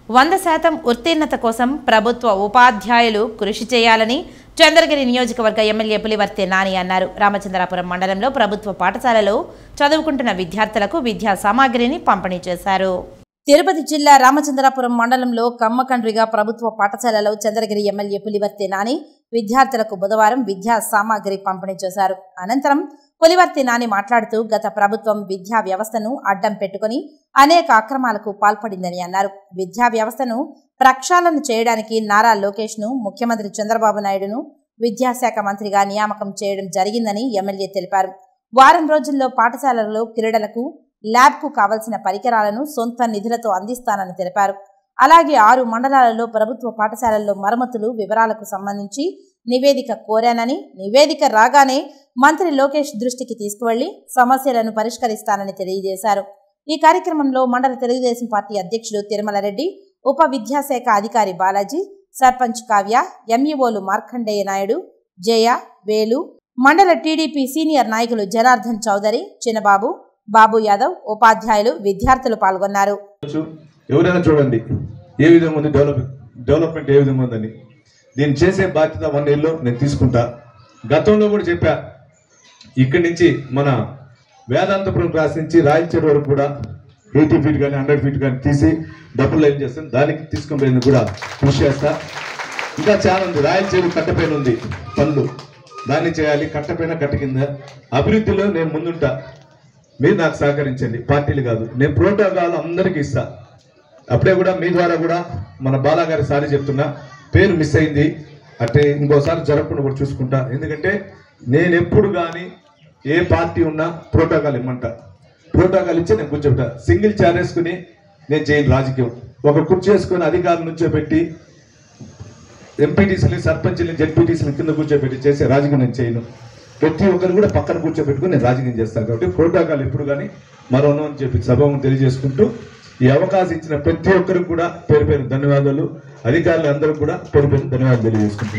100% ఉత్తీర్ణత కోసం ప్రభుత్వ ఉపాధ్యాయులు కృషి చేయాలని చంద్రగిరి నియోజకవర్గ ఎమ్మెల్యే పులివర్తి నాని అన్నారు. రామచంద్రాపురం మండలంలో ప్రభుత్వ పాఠశాలలో చదువుకుంటున్న విద్యార్థులకు విద్యా సామాగ్రిని పంపిణీ చేశారు. తిరుపతి జిల్లా రామచంద్రాపురం మండలంలో కమ్మకండ్రిగా ప్రభుత్వ పాఠశాలలో చంద్రగిరి ఎమ్మెల్యే పులివర్తి నాని విద్యార్థులకు బుధవారం విద్యా సామాగ్రి పంపిణీ చేశారు. అనంతరం పులివర్తి నాని మాట్లాడుతూ గత ప్రభుత్వం విద్యా వ్యవస్థను అడ్డం పెట్టుకుని అనేక అక్రమాలకు పాల్పడిందని అన్నారు. విద్యా వ్యవస్థను ప్రక్షాళన చేయడానికి నారా లోకేష్ ను ముఖ్యమంత్రి చంద్రబాబు నాయుడును విద్యాశాఖ మంత్రిగా నియామకం చేయడం జరిగిందని ఎమ్మెల్యే తెలిపారు. వారం రోజుల్లో పాఠశాలలలో క్రీడలకు ల్యాబ్కు కావలసిన పరికరాలను సొంత నిధులతో అందిస్తానని తెలిపారు. అలాగే 6 మండలాలలో ప్రభుత్వ పాఠశాలల్లో మరమ్మతులు వివరాలకు సంబంధించి నివేదిక కోరానని, నివేదిక రాగానే మంత్రి లోకేష్ దృష్టికి తీసుకువెళ్లి సమస్యలను పరిష్కరిస్తానని తెలియజేశారు. ఈ కార్యక్రమంలో మండల తెలుగుదేశం పార్టీ అధ్యక్షుడు తిరుమల రెడ్డి, ఉప విద్యాశాఖ అధికారి బాలాజీ, సర్పంచ్ కావ్య, ఎంఈఓలు మార్కండేయ నాయుడు, జయ, వేలు, మండల టీడీపీ సీనియర్ నాయకులు జనార్దన్ చౌదరి, చిన్నబాబు, బాబు యాదవ్, ఉపాధ్యాయులు, విద్యార్థులు పాల్గొన్నారు. ఎవరైనా చూడండి ఏ విధంగా ఉంది డెవలప్మెంట్ ఏ విధంగా ఉందని. దీన్ని చేసే బాధ్యత 1 yearలో నేను తీసుకుంటా. గతంలో కూడా చెప్పా, ఇక్కడి నుంచి మన వేదాంతపురం క్లాస్ నుంచి రాయచూరు వరకు కూడా 80 feet కానీ 100 feet కానీ తీసి డబ్బులు లైన్ చేస్తాను. దానికి తీసుకుని పోయేందుకు కూడా కృషి చేస్తా. ఇంకా చాలా ఉంది. రాయచూరు కట్టపైన ఉంది పనులు, దాన్ని చేయాలి. కట్టపైన కట్ట కింద అభివృద్ధిలో నేను ముందుంటా. మీరు నాకు సహకరించండి, పార్టీలు కాదు. నేను ప్రోటోకాల్ అందరికీ ఇస్తా. అప్పుడే కూడా మీ ద్వారా కూడా మన బాలాగారి సారి చెప్తున్నా, పేరు మిస్ అయింది అంటే ఇంకోసారి జరగకుండా కూడా చూసుకుంటా. ఎందుకంటే నేను ఎప్పుడు కానీ ఏ పార్టీ ఉన్నా ప్రోటోకాల్ ఇమ్మంటా. ప్రోటోకాల్ ఇచ్చి నేను కూర్చోబెట్టా. సింగిల్ చైర్ వేసుకుని నేను చేయను రాజకీయం. ఒక కుర్చీ వేసుకుని అధికారుల నుంచో పెట్టి ఎంపీటీసీని, సర్పంచ్ని, జెడ్పీటీసీని కింద కూర్చోబెట్టి చేసే రాజకీయం నేను చేయను. ప్రతి ఒక్కరు కూడా పక్కన కూర్చోబెట్టుకుని నేను రాజకీయం చేస్తాను. కాబట్టి ప్రోటోకాల్ ఎప్పుడు కానీ మరోనో అని చెప్పి సభను తెలియజేసుకుంటూ ఈ అవకాశం ఇచ్చిన ప్రతి ఒక్కరికి కూడా పేరు పేరు ధన్యవాదాలు. అధికారులు అందరూ కూడా పేరు పేరు ధన్యవాదాలు తెలియజేసుకుంటున్నారు.